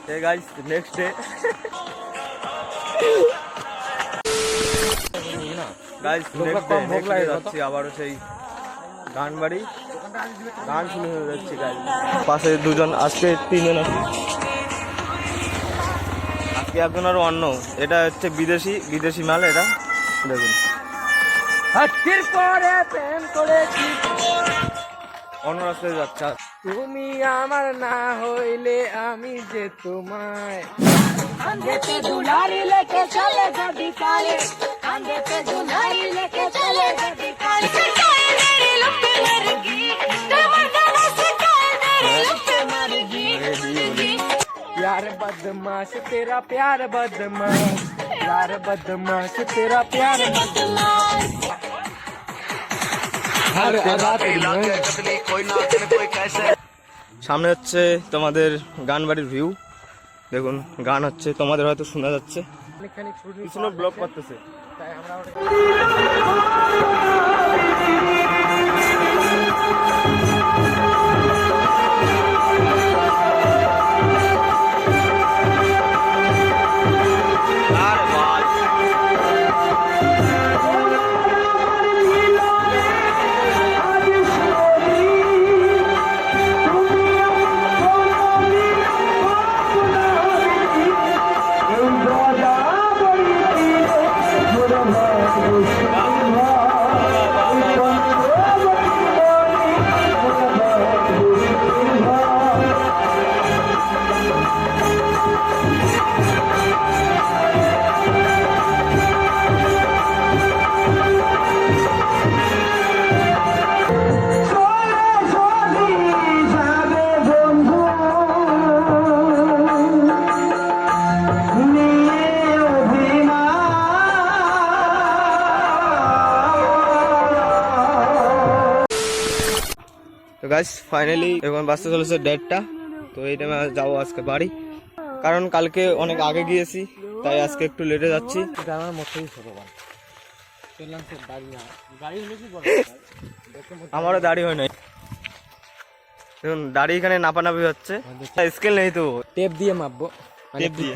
Hey guys, next day. Guys, next day যাচ্ছি আবারও সেই গান বাড়ি, গান শুনে যাচ্ছি গাইজ। পাশে দুজন, আজকে তিনজন আছে, আজকে একজন আরো অন্য। এটা হচ্ছে বিদেশি মাল, এটা দেখুন। অন্য রাস্তায় যাচ্ছে। তুমি আমার না হইলে আমি যে তোমায় प्यार बदमाश तेरा प्यार बदमाश, प्यार बदमाश तेरा प्यार बदमाश। সামনে হচ্ছে তোমাদের গান বাড়ির ভিউ দেখুন। গান হচ্ছে, তোমাদের হয়তো শোনা যাচ্ছে, পিছনে ব্লগ করতেছে। তো গাইস ফাইনালি এখন বাসতে চলেছে 1:30টা। তো এই টাইমে যাবো আজকে বাড়ি, কারণ কালকে অনেক আগে গিয়েছি, তাই আজকে একটু লেটে যাচ্ছি। আমারও দাড়ি হয় নাই, দেখুন দাড়ি এখানে নাপানাপি হচ্ছে। স্কেল নেই তো, টেপ দিয়ে মাপবো, টেপ দিয়ে